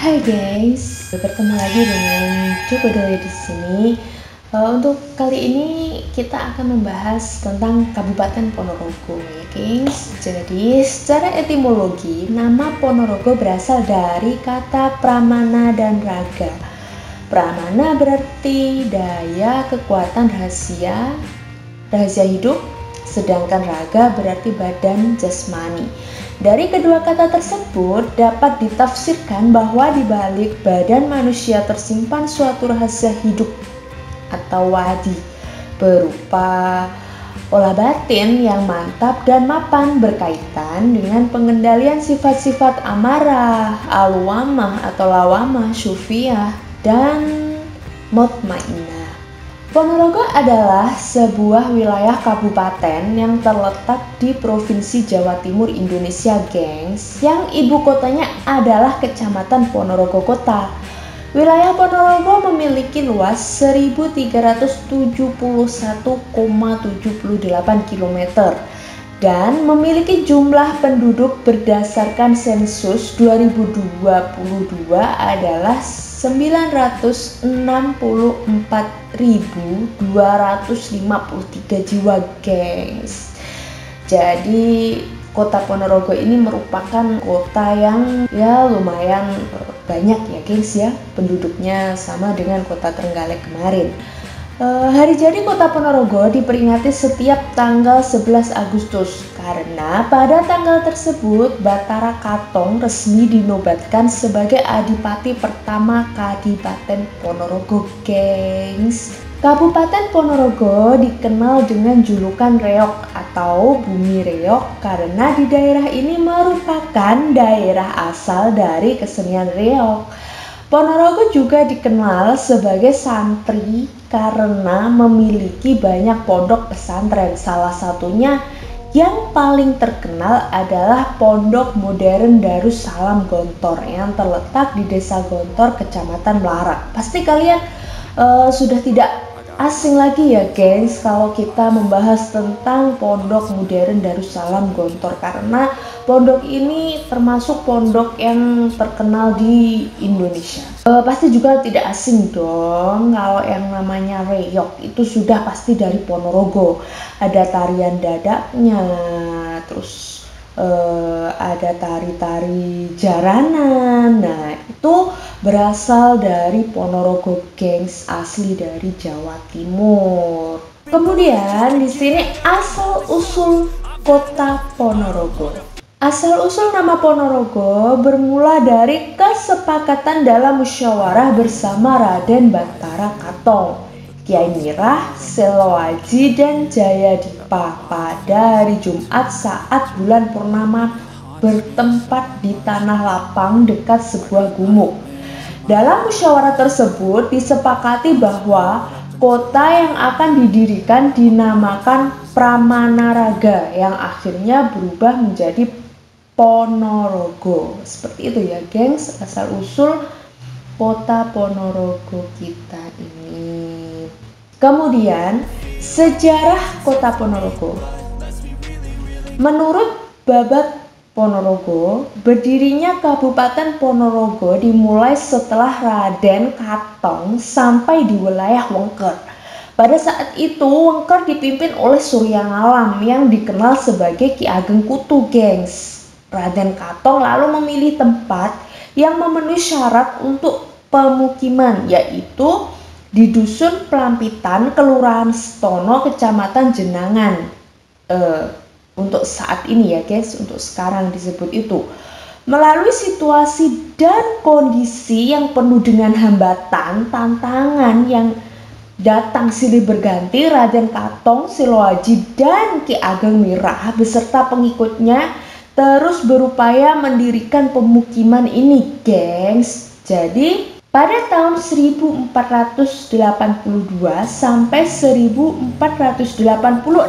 Hai guys, bertemu lagi dengan Joko Doi di sini. Untuk kali ini kita akan membahas tentang Kabupaten Ponorogo ya guys. Jadi secara etimologi nama Ponorogo berasal dari kata pramana dan raga. Pramana berarti daya, kekuatan, rahasia hidup, sedangkan raga berarti badan jasmani. Dari kedua kata tersebut dapat ditafsirkan bahwa di balik badan manusia tersimpan suatu rahasia hidup atau wadi berupa olah batin yang mantap dan mapan berkaitan dengan pengendalian sifat-sifat amarah, alwamah atau lawamah, syufiyah, dan mutmainnah. Ponorogo adalah sebuah wilayah kabupaten yang terletak di Provinsi Jawa Timur Indonesia, gengs, yang ibu kotanya adalah Kecamatan Ponorogo Kota. Wilayah Ponorogo memiliki luas 1371,78 km dan memiliki jumlah penduduk berdasarkan sensus 2022 adalah 964.253 jiwa, gengs. Jadi kota Ponorogo ini merupakan kota yang lumayan banyak ya gengs ya, penduduknya sama dengan kota Trenggalek kemarin. Hari jadi kota Ponorogo diperingati setiap tanggal 11 Agustus karena pada tanggal tersebut Batara Katong resmi dinobatkan sebagai adipati pertama Kadipaten Ponorogo, gengs. Kabupaten Ponorogo dikenal dengan julukan Reog atau Bumi Reog karena di daerah ini merupakan daerah asal dari kesenian reog. Ponorogo juga dikenal sebagai santri karena memiliki banyak pondok pesantren. Salah satunya yang paling terkenal adalah Pondok Modern Darussalam Gontor yang terletak di Desa Gontor, Kecamatan Melarak. Pasti kalian sudah tidak asing lagi ya gengs kalau kita membahas tentang Pondok Modern Darussalam Gontor karena pondok ini termasuk pondok yang terkenal di Indonesia. Pasti juga tidak asing dong kalau yang namanya reog itu sudah pasti dari Ponorogo. Ada tarian dadaknya, terus ada tari-tari jaranan. Nah, itu berasal dari Ponorogo, gengs, asli dari Jawa Timur. Kemudian di sini asal usul kota Ponorogo. Asal-usul nama Ponorogo bermula dari kesepakatan dalam musyawarah bersama Raden Batara Katong, Kiai Mirah, Seloaji, dan Jayadipa pada hari Jumat saat bulan purnama bertempat di tanah lapang dekat sebuah gumuk. Dalam musyawarah tersebut disepakati bahwa kota yang akan didirikan dinamakan Pramanaraga yang akhirnya berubah menjadi Ponorogo. Seperti itu ya gengs, asal usul kota Ponorogo kita ini. Kemudian sejarah kota Ponorogo. Menurut Babat Ponorogo, berdirinya Kabupaten Ponorogo dimulai setelah Raden Katong sampai di wilayah Wengker. Pada saat itu Wengker dipimpin oleh Surya Ngalam yang dikenal sebagai Ki Ageng Kutu, gengs. Raden Katong lalu memilih tempat yang memenuhi syarat untuk pemukiman, yaitu di Dusun Pelampitan, Kelurahan Stono, Kecamatan Jenangan. Untuk saat ini ya guys, untuk sekarang disebut itu. Melalui situasi dan kondisi yang penuh dengan hambatan, tantangan yang datang silih berganti, Raden Katong, Seloaji, dan Ki Ageng Mirah beserta pengikutnya terus berupaya mendirikan pemukiman ini, gengs. Jadi pada tahun 1482 sampai 1486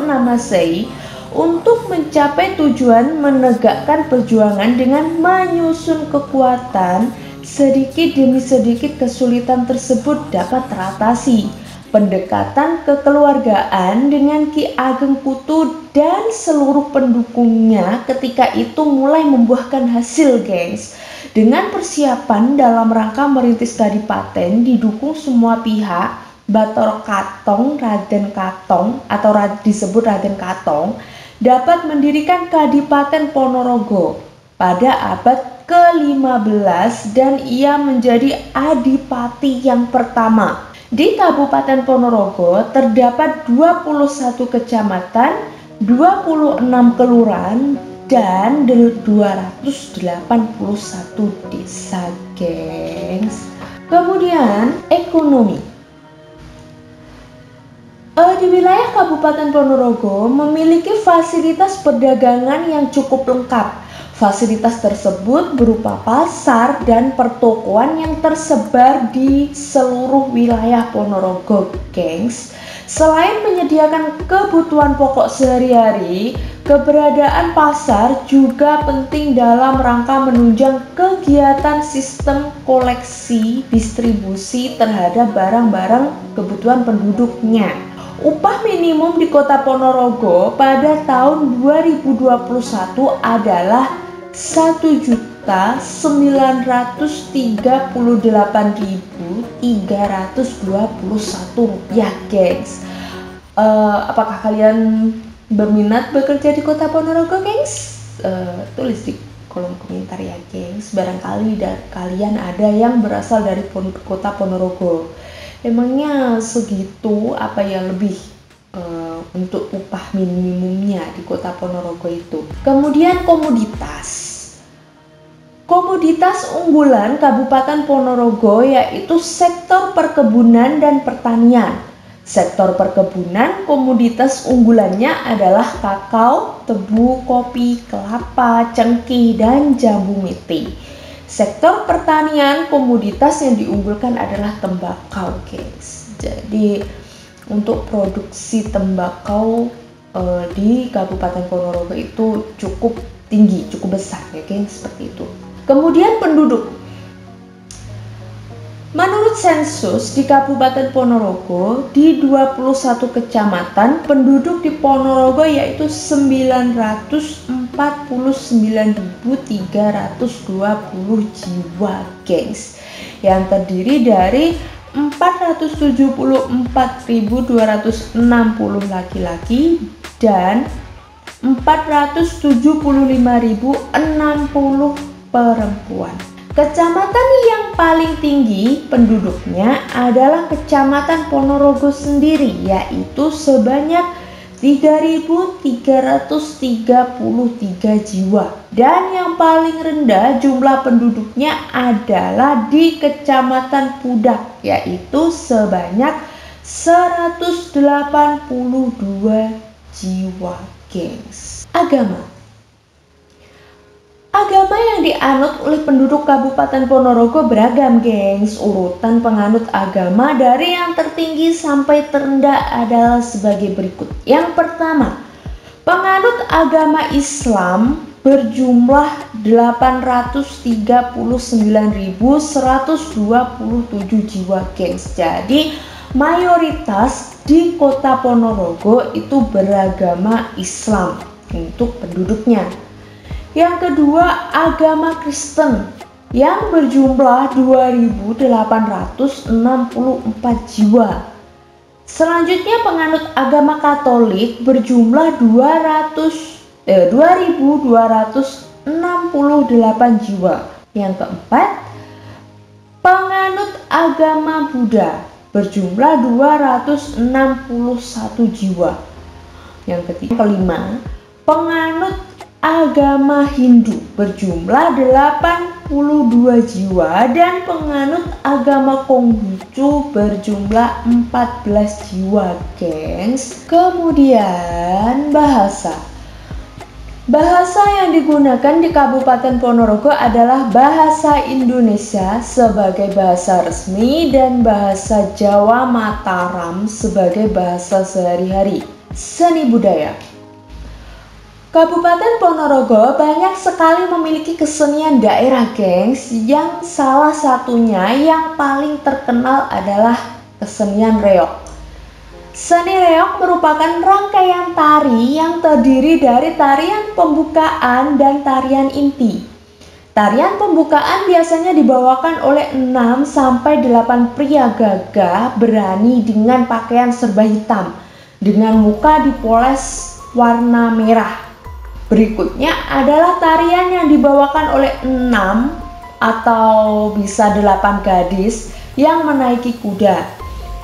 Masehi, untuk mencapai tujuan menegakkan perjuangan dengan menyusun kekuatan, sedikit demi sedikit kesulitan tersebut dapat teratasi. pendekatan kekeluargaan dengan Ki Ageng Kutu dan seluruh pendukungnya ketika itu mulai membuahkan hasil, gengs. Dengan persiapan dalam rangka merintis kadipaten didukung semua pihak, Bathara Katong, Raden Katong atau disebut Raden Katong dapat mendirikan Kadipaten Ponorogo pada abad ke-15 dan ia menjadi adipati yang pertama. Di Kabupaten Ponorogo terdapat 21 kecamatan, 26 kelurahan, dan 281 desa, gengs. Kemudian ekonomi. Di wilayah Kabupaten Ponorogo memiliki fasilitas perdagangan yang cukup lengkap. Fasilitas tersebut berupa pasar dan pertokoan yang tersebar di seluruh wilayah Ponorogo, gengs. Selain menyediakan kebutuhan pokok sehari-hari, keberadaan pasar juga penting dalam rangka menunjang kegiatan sistem koleksi distribusi terhadap barang-barang kebutuhan penduduknya. Upah minimum di Kota Ponorogo pada tahun 2021 adalah Rp1.938.321, gengs. Apakah kalian berminat bekerja di Kota Ponorogo, gengs? Tulis di kolom komentar ya, gengs. Barangkali kalian ada yang berasal dari Kota Ponorogo. Emangnya segitu apa ya lebih untuk upah minimumnya di Kota Ponorogo itu. Kemudian komoditas unggulan Kabupaten Ponorogo yaitu sektor perkebunan dan pertanian. Sektor perkebunan komoditas unggulannya adalah kakao, tebu, kopi, kelapa, cengkih, dan jambu mete. Sektor pertanian komoditas yang diunggulkan adalah tembakau, guys. Jadi untuk produksi tembakau di Kabupaten Ponorogo itu cukup tinggi, cukup besar ya, guys, seperti itu. Kemudian penduduk. Menurut sensus di Kabupaten Ponorogo di 21 kecamatan penduduk di Ponorogo yaitu 949.320 jiwa, gengs, yang terdiri dari 474.260 laki-laki dan 475.060 perempuan. Kecamatan yang paling tinggi penduduknya adalah Kecamatan Ponorogo sendiri, yaitu sebanyak 3.333 jiwa. Dan yang paling rendah jumlah penduduknya adalah di Kecamatan Pudak, yaitu sebanyak 182 jiwa, gengs. Agama yang dianut oleh penduduk Kabupaten Ponorogo beragam, gengs. Urutan penganut agama dari yang tertinggi sampai terendah adalah sebagai berikut. Yang pertama, penganut agama Islam berjumlah 839.127 jiwa, gengs. Jadi mayoritas di Kota Ponorogo itu beragama Islam untuk penduduknya. Yang kedua, agama Kristen yang berjumlah 2.864 jiwa. Selanjutnya penganut agama Katolik berjumlah 2.268 jiwa. Yang keempat, penganut agama Buddha berjumlah 261 jiwa. Yang kelima, penganut agama Hindu berjumlah 82 jiwa dan penganut agama Konghucu berjumlah 14 jiwa, gengs. Kemudian bahasa yang digunakan di Kabupaten Ponorogo adalah bahasa Indonesia sebagai bahasa resmi dan bahasa Jawa Mataram sebagai bahasa sehari-hari. Seni budaya. Kabupaten Ponorogo banyak sekali memiliki kesenian daerah, gengs, yang salah satunya yang paling terkenal adalah kesenian reog. Seni reog merupakan rangkaian tari yang terdiri dari tarian pembukaan dan tarian inti. Tarian pembukaan biasanya dibawakan oleh 6-8 pria gagah berani dengan pakaian serba hitam dengan muka dipoles warna merah. Berikutnya adalah tarian yang dibawakan oleh 6 atau bisa 8 gadis yang menaiki kuda.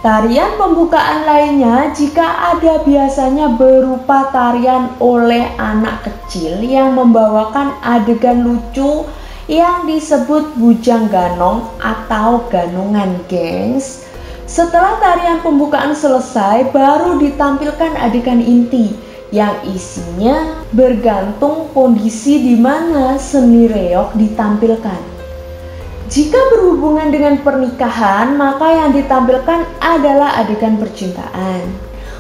Tarian pembukaan lainnya jika ada biasanya berupa tarian oleh anak kecil yang membawakan adegan lucu yang disebut bujang ganong atau ganongan, gengs. Setelah tarian pembukaan selesai, baru ditampilkan adegan inti yang isinya bergantung kondisi di mana seni reog ditampilkan. Jika berhubungan dengan pernikahan, maka yang ditampilkan adalah adegan percintaan.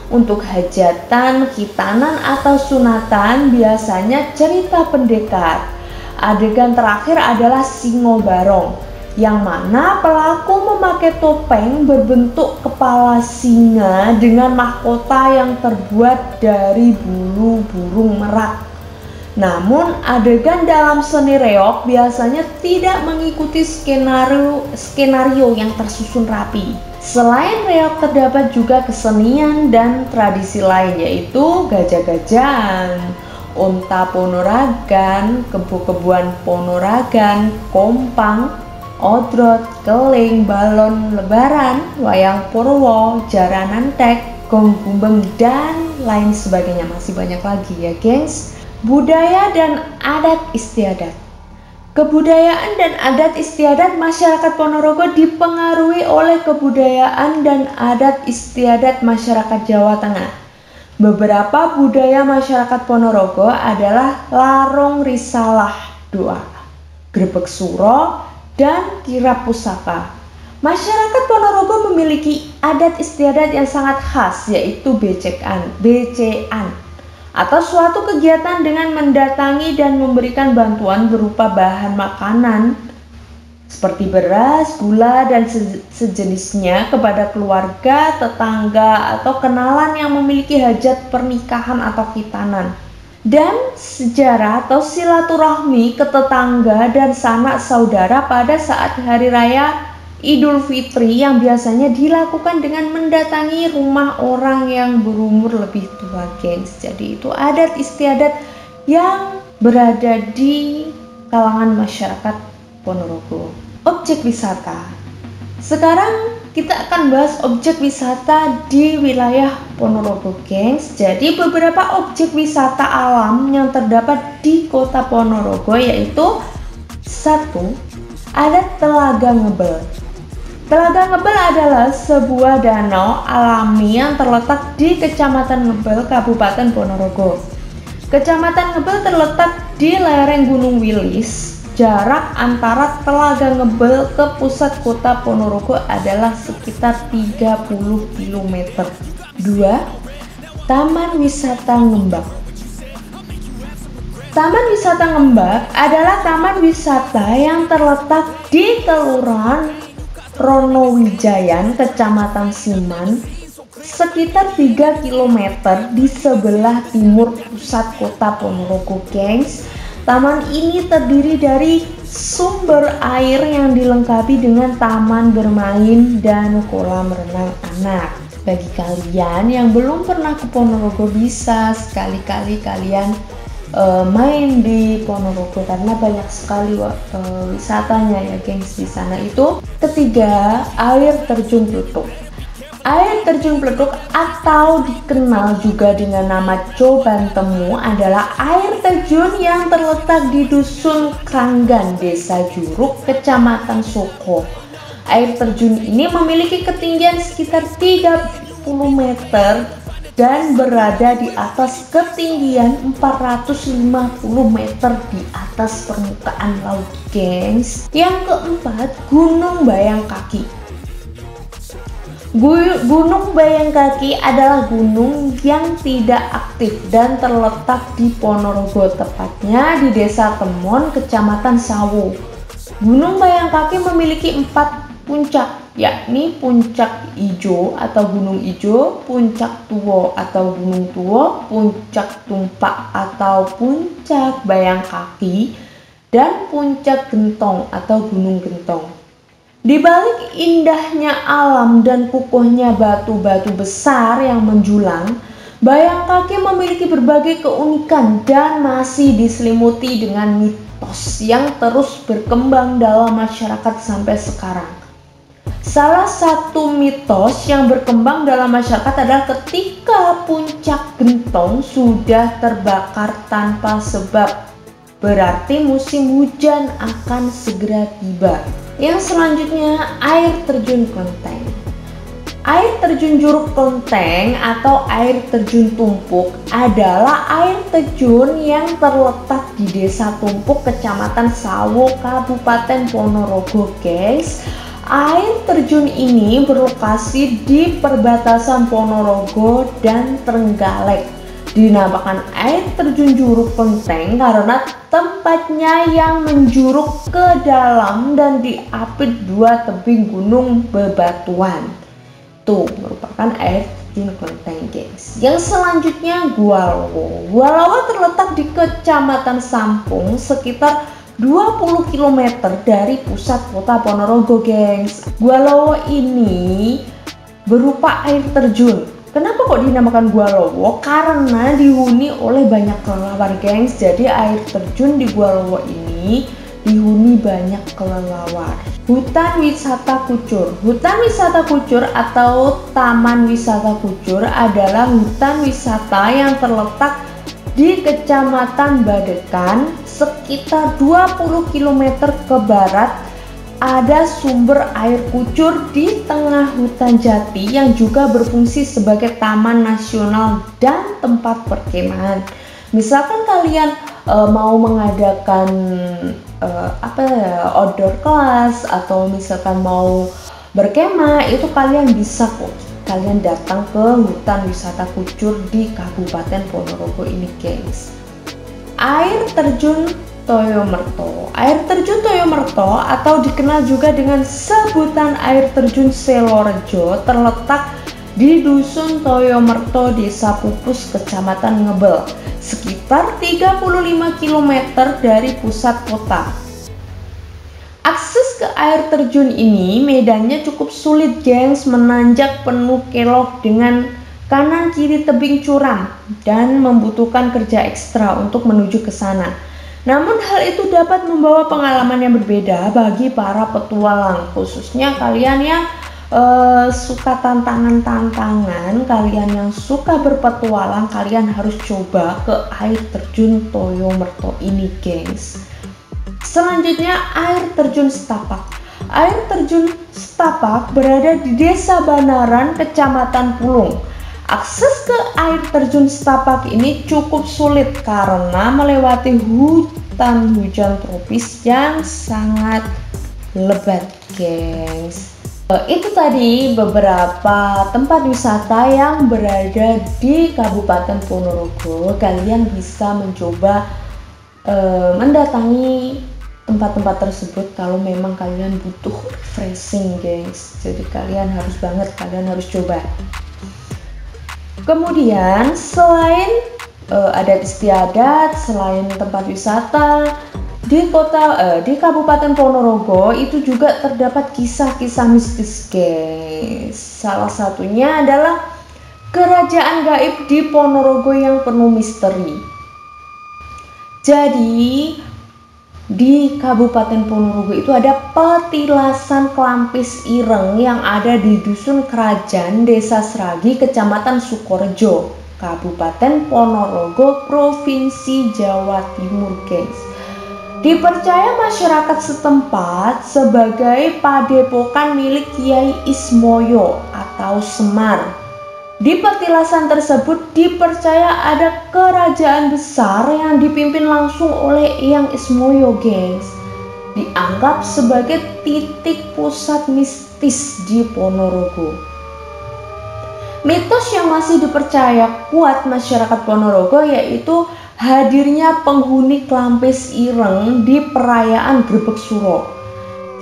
Untuk hajatan, khitanan, atau sunatan biasanya cerita pendekar. Adegan terakhir adalah singo barong, yang mana pelaku memakai topeng berbentuk kepala singa dengan mahkota yang terbuat dari bulu burung merak. Namun adegan dalam seni reog biasanya tidak mengikuti skenario yang tersusun rapi. Selain reog terdapat juga kesenian dan tradisi lain, yaitu gajah-gajahan, unta ponorogan, kebo-keboan ponorogan, kompang, odrot, keling, balon lebaran, wayang purwo, jaranan tek, gong gumbeng, dan lain sebagainya. Masih banyak lagi ya, gengs. Budaya dan adat istiadat. Kebudayaan dan adat istiadat masyarakat Ponorogo dipengaruhi oleh kebudayaan dan adat istiadat masyarakat Jawa Tengah. Beberapa budaya masyarakat Ponorogo adalah larong risalah doa, grebek suro, dan kirap pusaka. Masyarakat Ponorogo memiliki adat istiadat yang sangat khas, yaitu becekan atau suatu kegiatan dengan mendatangi dan memberikan bantuan berupa bahan makanan seperti beras, gula, dan sejenisnya kepada keluarga, tetangga, atau kenalan yang memiliki hajat pernikahan atau khitanan. Dan sejarah atau silaturahmi ke tetangga dan sanak saudara pada saat hari raya Idul Fitri yang biasanya dilakukan dengan mendatangi rumah orang yang berumur lebih tua, gengs. Jadi itu adat istiadat yang berada di kalangan masyarakat Ponorogo. Objek wisata. Sekarang kita akan bahas objek wisata di wilayah Ponorogo, gengs. Jadi beberapa objek wisata alam yang terdapat di kota Ponorogo yaitu: 1. Ada Telaga Ngebel. Telaga Ngebel adalah sebuah danau alami yang terletak di Kecamatan Ngebel, Kabupaten Ponorogo. Kecamatan Ngebel terletak di lereng Gunung Wilis. Jarak antara Telaga Ngebel ke pusat kota Ponorogo adalah sekitar 30 km. 2. Taman Wisata Ngembak. Taman Wisata Ngembak adalah taman wisata yang terletak di Kelurahan Ronowijayan, Kecamatan Siman, sekitar 3 km di sebelah timur pusat kota Ponorogo, gengs. Taman ini terdiri dari sumber air yang dilengkapi dengan taman bermain dan kolam renang anak. Bagi kalian yang belum pernah ke Ponorogo, bisa sekali-kali kalian main di Ponorogo karena banyak sekali wisatanya ya, gengs, di sana itu. 3. Air terjun Pletuk. Air terjun Pletuk atau dikenal juga dengan nama Coban Temu adalah air terjun yang terletak di Dusun Kranggan, Desa Juruk, Kecamatan Soko. Air terjun ini memiliki ketinggian sekitar 30 meter dan berada di atas ketinggian 450 meter di atas permukaan laut, gengs. Yang 4, Gunung Bayangkaki. Gunung Bayangkaki adalah gunung yang tidak aktif dan terletak di Ponorogo, tepatnya di Desa Temon, Kecamatan Sawo. Gunung Bayangkaki memiliki 4 puncak, yakni Puncak Ijo atau Gunung Ijo, Puncak Tuwo atau Gunung Tuwo, Puncak Tumpak atau Puncak Bayang Kaki, dan Puncak Gentong atau Gunung Gentong. Di balik indahnya alam dan kukuhnya batu-batu besar yang menjulang, Bayang Kaki memiliki berbagai keunikan dan masih diselimuti dengan mitos yang terus berkembang dalam masyarakat sampai sekarang. Salah satu mitos yang berkembang dalam masyarakat adalah ketika Puncak Gentong sudah terbakar tanpa sebab, berarti musim hujan akan segera tiba. Yang selanjutnya, air terjun Klenteng. Air terjun Curug Klenteng atau air terjun Tumpuk adalah air terjun yang terletak di Desa Tumpuk, Kecamatan Sawo, Kabupaten Ponorogo, guys. Air terjun ini berlokasi di perbatasan Ponorogo dan Trenggalek. Dinamakan air terjun Curug Klenteng karena tempatnya yang menjuruk ke dalam dan diapit dua tebing gunung bebatuan. Itu merupakan air terjun Klenteng, guys. Yang selanjutnya Gua Lowo. Gua Lowo terletak di Kecamatan Sampung sekitar 20 km dari pusat kota Ponorogo, gengs. Gua Lowo ini berupa air terjun. Kenapa kok dinamakan Gua Lowo? Karena dihuni oleh banyak kelelawar, gengs. Jadi air terjun di Gua Lowo ini dihuni banyak kelelawar. Hutan Wisata Kucur. Hutan Wisata Kucur atau Taman Wisata Kucur adalah hutan wisata yang terletak di Kecamatan Badekan sekitar 20 km ke barat. Ada sumber air kucur di tengah hutan jati yang juga berfungsi sebagai taman nasional dan tempat perkemahan. Misalkan kalian mau mengadakan outdoor class atau misalkan mau berkemah, itu kalian bisa kok. Kalian datang ke hutan wisata Kucur di Kabupaten Ponorogo ini, guys. Air terjun Toyomerto. Air terjun Toyomerto atau dikenal juga dengan sebutan air terjun Selorejo terletak di Dusun Toyomerto, Desa Pupus, Kecamatan Ngebel, sekitar 35 km dari pusat kota. Akses ke air terjun ini medannya cukup sulit, gengs, menanjak penuh kelok dengan kanan kiri tebing curam dan membutuhkan kerja ekstra untuk menuju ke sana. Namun hal itu dapat membawa pengalaman yang berbeda bagi para petualang, khususnya kalian yang suka tantangan-tantangan, kalian yang suka berpetualang, kalian harus coba ke air terjun Toyomerto ini, gengs. Selanjutnya air terjun Setapak. Air terjun Setapak berada di Desa Banaran, Kecamatan Pulung. Akses ke air terjun Setapak ini cukup sulit karena melewati hutan hujan tropis yang sangat lebat, gengs. Itu tadi beberapa tempat wisata yang berada di Kabupaten Ponorogo. Kalian bisa mencoba mendatangi tempat-tempat tersebut kalau memang kalian butuh refreshing, gengs. Jadi kalian harus coba. Kemudian selain adat istiadat, selain tempat wisata di Kabupaten Ponorogo itu juga terdapat kisah-kisah mistis, guys. Salah satunya adalah kerajaan gaib di Ponorogo yang penuh misteri. Jadi di Kabupaten Ponorogo itu ada petilasan Klampis Ireng yang ada di Dusun Kerajaan, Desa Sragi, Kecamatan Sukorejo, Kabupaten Ponorogo, Provinsi Jawa Timur, guys. Dipercaya masyarakat setempat sebagai padepokan milik Kiai Ismoyo atau Semar. Di petilasan tersebut dipercaya ada kerajaan besar yang dipimpin langsung oleh Eyang Ismoyo, gengs. Dianggap sebagai titik pusat mistis di Ponorogo. Mitos yang masih dipercaya kuat masyarakat Ponorogo yaitu hadirnya penghuni Klampis Ireng di perayaan Grebeg Suro.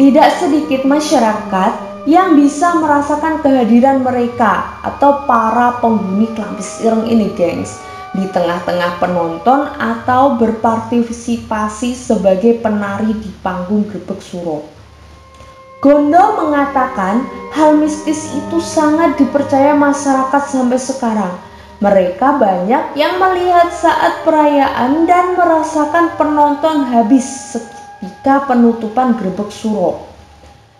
Tidak sedikit masyarakat yang bisa merasakan kehadiran mereka atau para penghuni Klampis Ireng ini, gengs, di tengah-tengah penonton atau berpartisipasi sebagai penari di panggung Grebeg Suro. Gondo mengatakan hal mistis itu sangat dipercaya masyarakat sampai sekarang. Mereka banyak yang melihat saat perayaan dan merasakan penonton habis ketika penutupan Grebeg Suro.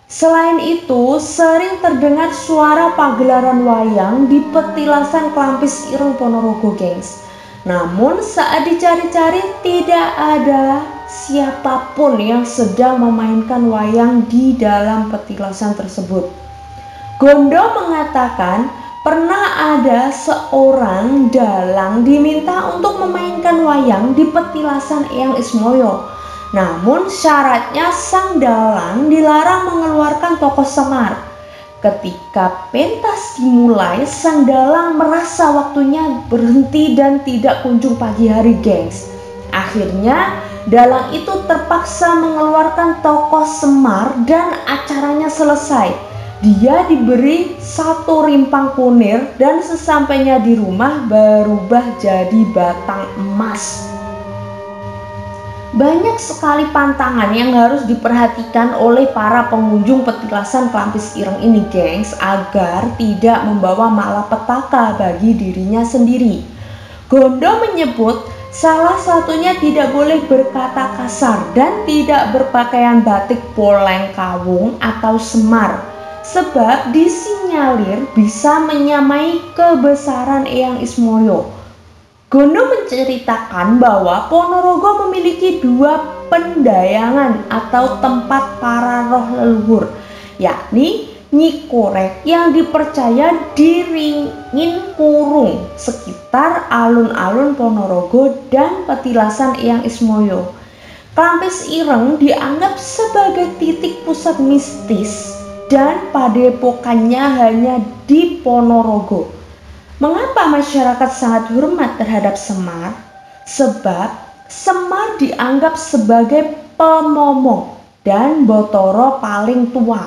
Selain itu, sering terdengar suara pagelaran wayang di petilasan Klampis Ireng Ponorogo, gengs. Namun saat dicari-cari tidak ada siapapun yang sedang memainkan wayang di dalam petilasan tersebut. Gondo mengatakan pernah ada seorang dalang diminta untuk memainkan wayang di petilasan Eyang Ismoyo. Namun syaratnya sang dalang dilarang mengeluarkan tokoh Semar. Ketika pentas dimulai, sang dalang merasa waktunya berhenti dan tidak kunjung pagi hari, gengs. Akhirnya dalang itu terpaksa mengeluarkan tokoh Semar dan acaranya selesai. Dia diberi satu rimpang kunir dan sesampainya di rumah berubah jadi batang emas. Banyak sekali pantangan yang harus diperhatikan oleh para pengunjung petilasan Klampis Ireng ini, gengs, agar tidak membawa malapetaka bagi dirinya sendiri. Gondo menyebut salah satunya tidak boleh berkata kasar dan tidak berpakaian batik poleng kawung atau semar, sebab disinyalir bisa menyamai kebesaran Eyang Ismoyo. Gondo menceritakan bahwa Ponorogo memiliki dua pendayangan atau tempat para roh leluhur, yakni Nyi Korek yang dipercaya di Ringin Purung sekitar alun-alun Ponorogo dan petilasan Eyang Ismoyo. Klampis Ireng dianggap sebagai titik pusat mistis dan padepokannya hanya di Ponorogo. Mengapa masyarakat sangat hormat terhadap Semar? Sebab Semar dianggap sebagai pemomong dan Botoro paling tua.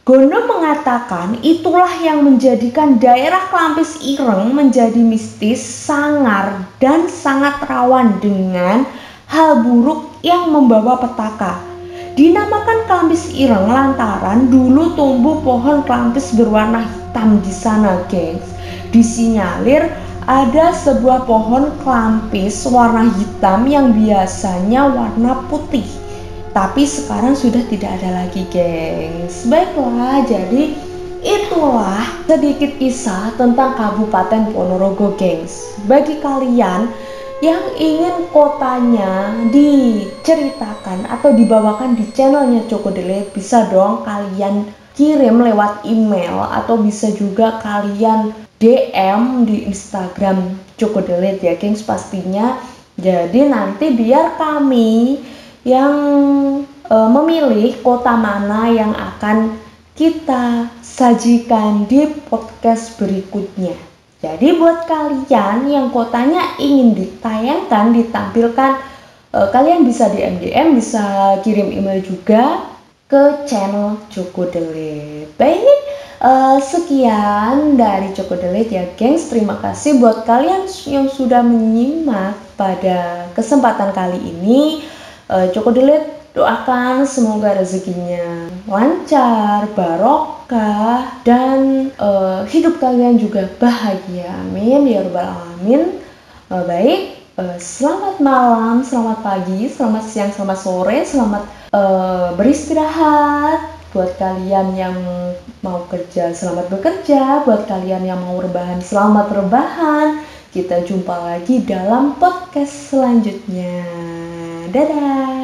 Gondo mengatakan itulah yang menjadikan daerah Klampis Ireng menjadi mistis, sangar, dan sangat rawan dengan hal buruk yang membawa petaka. Dinamakan Klampis Ireng lantaran dulu tumbuh pohon klampis berwarna hitam di sana, gengs. Disinyalir ada sebuah pohon klampis warna hitam yang biasanya warna putih, tapi sekarang sudah tidak ada lagi, gengs. Baiklah, jadi itulah sedikit kisah tentang Kabupaten Ponorogo, gengs. Bagi kalian yang ingin kotanya diceritakan atau dibawakan di channelnya Cokodelit, bisa dong kalian kirim lewat email atau bisa juga kalian DM di Instagram Cokodelit ya, gengs, pastinya. Jadi nanti biar kami yang memilih kota mana yang akan kita sajikan di podcast berikutnya. Jadi buat kalian yang kotanya ingin ditayangkan, ditampilkan, kalian bisa DM, bisa kirim email juga ke channel Cokodelit. Baik, sekian dari Cokodelit ya, gengs. Terima kasih buat kalian yang sudah menyimak pada kesempatan kali ini. Cokodelit doakan semoga rezekinya lancar, barokah, dan hidup kalian juga bahagia. Amin ya rabbal alamin. Baik, selamat malam, selamat pagi, selamat siang, selamat sore, selamat beristirahat. Buat kalian yang mau kerja, selamat bekerja. Buat kalian yang mau rebahan, selamat rebahan. Kita jumpa lagi dalam podcast selanjutnya. Dadah.